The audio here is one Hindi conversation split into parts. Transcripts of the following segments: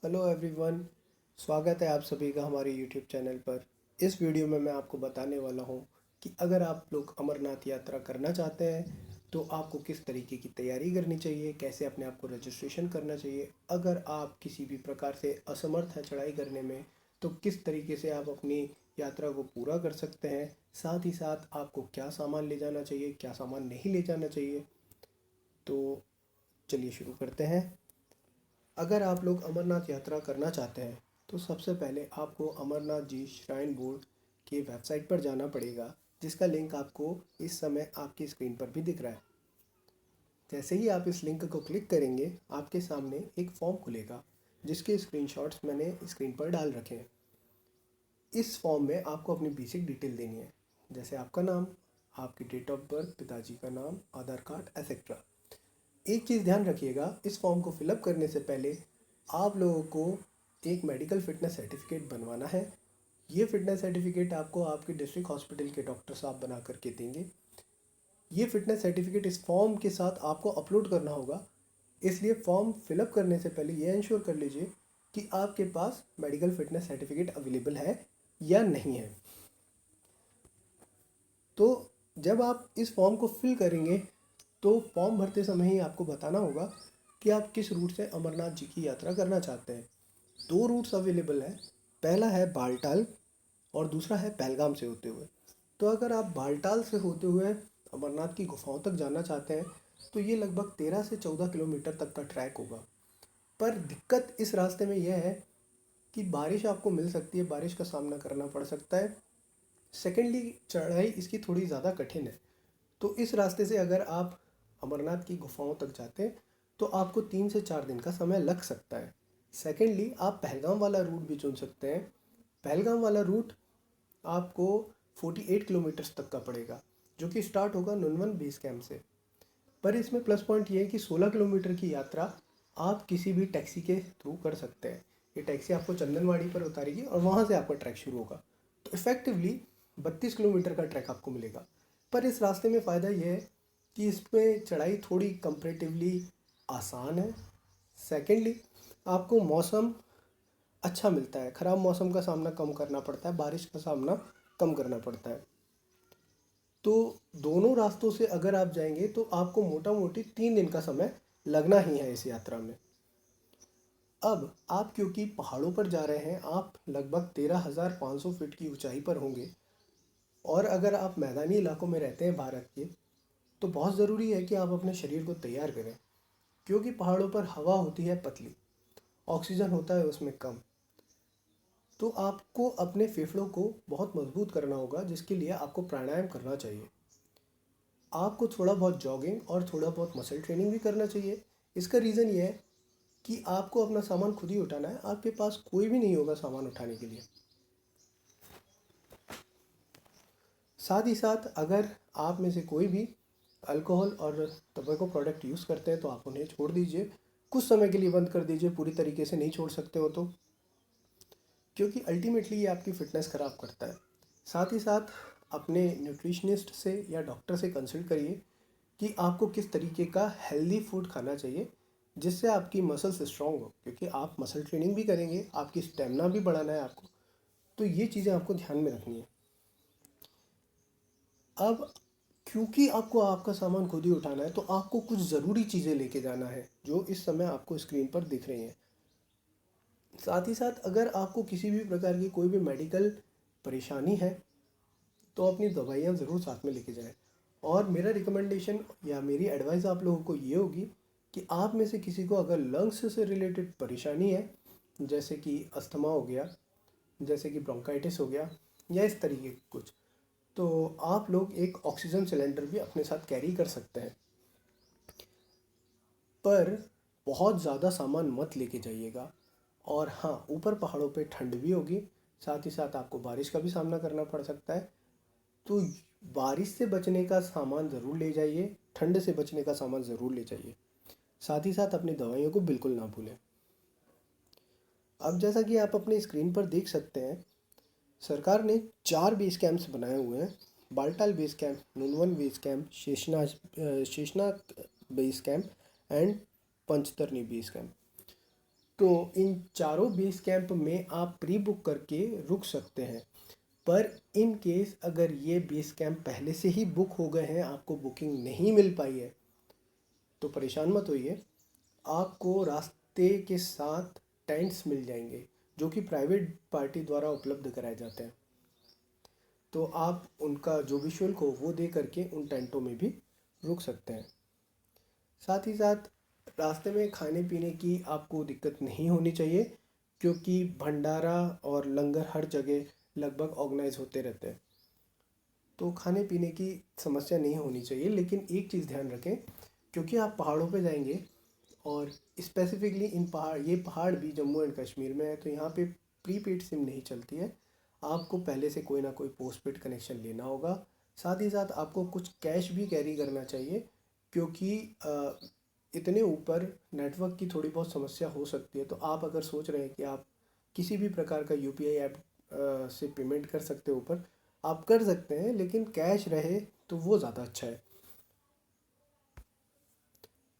Hello everyone. स्वागत है आप सभी का हमारे यूट्यूब चैनल पर। इस वीडियो में मैं आपको बताने वाला हूं कि अगर आप लोग अमरनाथ यात्रा करना चाहते हैं तो आपको किस तरीके की तैयारी करनी चाहिए, कैसे अपने आप को रजिस्ट्रेशन करना चाहिए। अगर आप किसी भी प्रकार से असमर्थ हैं चढ़ाई करने में तो किस तरीके से आप अपनी यात्रा को पूरा कर सकते हैं। साथ ही साथ आपको क्या सामान ले जाना चाहिए, क्या सामान नहीं ले जाना चाहिए। तो चलिए शुरू करते हैं। अगर आप लोग अमरनाथ यात्रा करना चाहते हैं तो सबसे पहले आपको अमरनाथ जी श्राइन बोर्ड की वेबसाइट पर जाना पड़ेगा, जिसका लिंक आपको इस समय आपकी स्क्रीन पर भी दिख रहा है। जैसे ही आप इस लिंक को क्लिक करेंगे आपके सामने एक फॉर्म खुलेगा, जिसके स्क्रीनशॉट्स मैंने स्क्रीन पर डाल रखे हैं। इस फॉर्म में आपको अपनी बेसिक डिटेल देनी है, जैसे आपका नाम, आपकी डेट ऑफ बर्थ, पिताजी का नाम, आधार कार्ड एक्सेट्रा। एक चीज़ ध्यान रखिएगा, इस फॉर्म को फिलअप करने से पहले आप लोगों को एक मेडिकल फिटनेस सर्टिफिकेट बनवाना है। ये फिटनेस सर्टिफिकेट आपको आपके डिस्ट्रिक्ट हॉस्पिटल के डॉक्टर साहब बना करके देंगे। ये फिटनेस सर्टिफिकेट इस फॉर्म के साथ आपको अपलोड करना होगा, इसलिए फॉर्म फिलअप करने से पहले ये इंश्योर कर लीजिए कि आपके पास मेडिकल फिटनेस सर्टिफिकेट अवेलेबल है या नहीं है। तो जब आप इस फॉर्म को फिल करेंगे तो फॉर्म भरते समय ही आपको बताना होगा कि आप किस रूट से अमरनाथ जी की यात्रा करना चाहते हैं। दो रूट्स अवेलेबल हैं, पहला है बालटाल और दूसरा है पहलगाम से होते हुए। तो अगर आप बालटाल से होते हुए अमरनाथ की गुफाओं तक जाना चाहते हैं तो ये लगभग 13 से 14 किलोमीटर तक का ट्रैक होगा। पर दिक्कत इस रास्ते में यह है कि बारिश आपको मिल सकती है, बारिश का सामना करना पड़ सकता है। सेकेंडली, चढ़ाई इसकी थोड़ी ज़्यादा कठिन है। तो इस रास्ते से अगर आप अमरनाथ की गुफाओं तक जाते हैं तो आपको 3 से 4 दिन का समय लग सकता है। सेकेंडली, आप पहलगाम वाला रूट भी चुन सकते हैं। पहलगाम वाला रूट आपको 48 किलोमीटर्स तक का पड़ेगा, जो कि स्टार्ट होगा नुनवन बेस कैंप से। पर इसमें प्लस पॉइंट ये है कि 16 किलोमीटर की यात्रा आप किसी भी टैक्सी के थ्रू कर सकते हैं। ये टैक्सी आपको चंदनवाड़ी पर उतारेगी और वहाँ से आपका ट्रैक शुरू होगा। तो इफ़ेक्टिवली 32 किलोमीटर का ट्रैक आपको मिलेगा। पर इस रास्ते में फ़ायदा ये है कि इस पर चढ़ाई थोड़ी कंपेरेटिवली आसान है। सेकेंडली, आपको मौसम अच्छा मिलता है, ख़राब मौसम का सामना कम करना पड़ता है, बारिश का सामना कम करना पड़ता है। तो दोनों रास्तों से अगर आप जाएंगे तो आपको मोटा मोटी 3 दिन का समय लगना ही है इस यात्रा में। अब आप क्योंकि पहाड़ों पर जा रहे हैं, आप लगभग 13,500 फीट की ऊंचाई पर होंगे। और अगर आप मैदानी इलाकों में रहते हैं भारत के, तो बहुत ज़रूरी है कि आप अपने शरीर को तैयार करें, क्योंकि पहाड़ों पर हवा होती है पतली, ऑक्सीजन होता है उसमें कम। तो आपको अपने फेफड़ों को बहुत मजबूत करना होगा, जिसके लिए आपको प्राणायाम करना चाहिए। आपको थोड़ा बहुत जॉगिंग और थोड़ा बहुत मसल ट्रेनिंग भी करना चाहिए। इसका रीज़न ये है कि आपको अपना सामान खुद ही उठाना है, आपके पास कोई भी नहीं होगा सामान उठाने के लिए। साथ ही साथ अगर आप में से कोई भी अल्कोहल और टबैको प्रोडक्ट यूज़ करते हैं तो आप उन्हें छोड़ दीजिए, कुछ समय के लिए बंद कर दीजिए, पूरी तरीके से नहीं छोड़ सकते हो तो, क्योंकि अल्टीमेटली ये आपकी फ़िटनेस ख़राब करता है। साथ ही साथ अपने न्यूट्रिशनिस्ट से या डॉक्टर से कंसल्ट करिए कि आपको किस तरीके का हेल्दी फूड खाना चाहिए, जिससे आपकी मसल्स स्ट्रॉन्ग हो, क्योंकि आप मसल ट्रेनिंग भी करेंगे, आपकी स्टेमिना भी बढ़ाना है आपको। तो ये चीज़ें आपको ध्यान में रखनी है। अब क्योंकि आपको आपका सामान खुद ही उठाना है तो आपको कुछ ज़रूरी चीज़ें लेके जाना है, जो इस समय आपको स्क्रीन पर दिख रही हैं। साथ ही साथ अगर आपको किसी भी प्रकार की कोई भी मेडिकल परेशानी है तो अपनी दवाइयाँ ज़रूर साथ में लेके जाएं। और मेरा रिकमेंडेशन या मेरी एडवाइस आप लोगों को ये होगी कि आप में से किसी को अगर लंग्स से रिलेटेड परेशानी है, जैसे कि अस्थमा हो गया, जैसे कि ब्रोंकाइटिस हो गया, या इस तरीके की कुछ, तो आप लोग एक ऑक्सीजन सिलेंडर भी अपने साथ कैरी कर सकते हैं। पर बहुत ज़्यादा सामान मत लेके जाइएगा। और हाँ, ऊपर पहाड़ों पे ठंड भी होगी, साथ ही साथ आपको बारिश का भी सामना करना पड़ सकता है। तो बारिश से बचने का सामान ज़रूर ले जाइए, ठंड से बचने का सामान ज़रूर ले जाइए। साथ ही साथ अपनी दवाइयों को बिल्कुल ना भूलें। अब जैसा कि आप अपनी स्क्रीन पर देख सकते हैं, सरकार ने 4 बेस कैंप्स बनाए हुए हैं। Baltal base camp, Nunwan base camp, Sheshnag base camp and Panchtarni base camp. तो इन चारों बेस कैंप में आप प्री बुक करके रुक सकते हैं। पर इन केस अगर ये बेस कैंप पहले से ही बुक हो गए हैं, आपको बुकिंग नहीं मिल पाई है, तो परेशान मत होइए। आपको रास्ते के साथ टेंट्स मिल जाएंगे जो कि प्राइवेट पार्टी द्वारा उपलब्ध कराए जाते हैं। तो आप उनका जो भी शुल्क हो वो दे करके उन टेंटों में भी रुक सकते हैं। साथ ही साथ रास्ते में खाने पीने की आपको दिक्कत नहीं होनी चाहिए, क्योंकि भंडारा और लंगर हर जगह लगभग ऑर्गेनाइज होते रहते हैं, तो खाने पीने की समस्या नहीं होनी चाहिए। लेकिन एक चीज़ ध्यान रखें, क्योंकि आप पहाड़ों पे जाएंगे और स्पेसिफिकली इन पहाड़ ये पहाड़ भी जम्मू एंड कश्मीर में है, तो यहाँ पे प्रीपेड सिम नहीं चलती है। आपको पहले से कोई ना कोई पोस्टपेड कनेक्शन लेना होगा। साथ ही साथ आपको कुछ कैश भी कैरी करना चाहिए, क्योंकि इतने ऊपर नेटवर्क की थोड़ी बहुत समस्या हो सकती है। तो आप अगर सोच रहे हैं कि आप किसी भी प्रकार का यूपीआई ऐप से पेमेंट कर सकते हो ऊपर, आप कर सकते हैं, लेकिन कैश रहे तो वो ज़्यादा अच्छा है।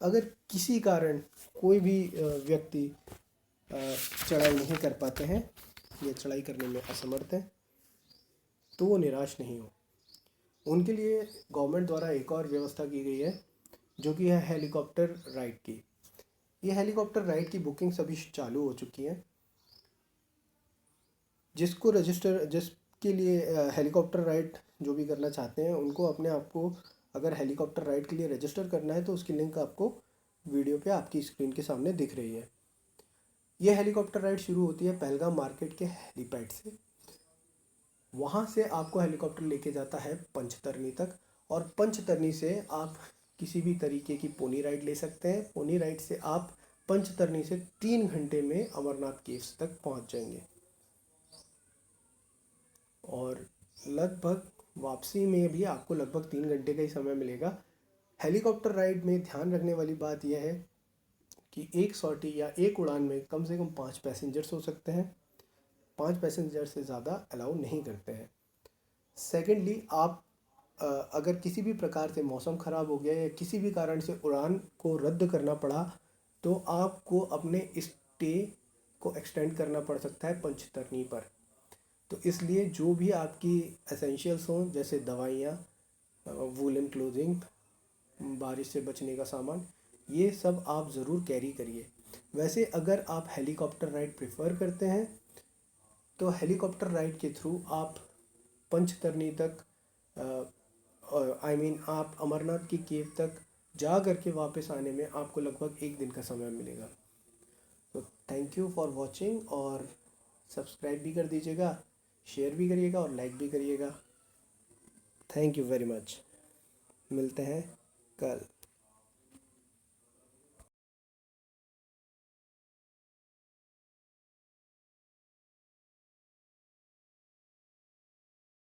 अगर किसी कारण कोई भी व्यक्ति चढ़ाई नहीं कर पाते हैं या चढ़ाई करने में असमर्थ हैं, तो वो निराश नहीं हो। उनके लिए गवर्नमेंट द्वारा एक और व्यवस्था की गई है, जो कि है हेलीकॉप्टर राइड की। ये हेलीकॉप्टर राइड की बुकिंग सभी चालू हो चुकी है। जिसके लिए हेलीकॉप्टर राइड जो भी करना चाहते हैं, उनको अपने आप को अगर हेलीकॉप्टर राइड के लिए रजिस्टर करना है, तो उसकी लिंक आपको वीडियो पे आपकी स्क्रीन के सामने दिख रही है। ये हेलीकॉप्टर राइड शुरू होती है पहलगाम मार्केट के हेलीपैड से। वहाँ से आपको हेलीकॉप्टर लेके जाता है पंचतरनी तक, और पंचतरनी से आप किसी भी तरीके की पोनी राइड ले सकते हैं। पोनी राइड से आप पंचतरनी से 3 घंटे में अमरनाथ केव्स तक पहुँच जाएंगे, और लगभग वापसी में भी आपको लगभग 3 घंटे का ही समय मिलेगा। हेलीकॉप्टर राइड में ध्यान रखने वाली बात यह है कि एक सॉर्टी या एक उड़ान में कम से कम 5 पैसेंजर्स हो सकते हैं। 5 पैसेंजर से ज़्यादा अलाउ नहीं करते हैं। सेकेंडली, आप अगर किसी भी प्रकार से मौसम ख़राब हो गया या किसी भी कारण से उड़ान को रद्द करना पड़ा, तो आपको अपने स्टे को एक्सटेंड करना पड़ सकता है पंचतरनी पर। तो इसलिए जो भी आपकी एसेंशियल्स हों, जैसे दवाइयाँ, वूलन क्लोथिंग, बारिश से बचने का सामान, ये सब आप ज़रूर कैरी करिए। वैसे अगर आप हेलीकॉप्टर राइड प्रेफर करते हैं, तो हेलीकॉप्टर राइड के थ्रू आप पंचतरनी तक आप अमरनाथ की केव तक जा करके वापस आने में आपको लगभग 1 दिन का समय मिलेगा। तो थैंक यू फॉर वॉचिंग, और सब्सक्राइब भी कर दीजिएगा, शेयर भी करिएगा और लाइक भी करिएगा। Thank you very much. मिलते हैं कल।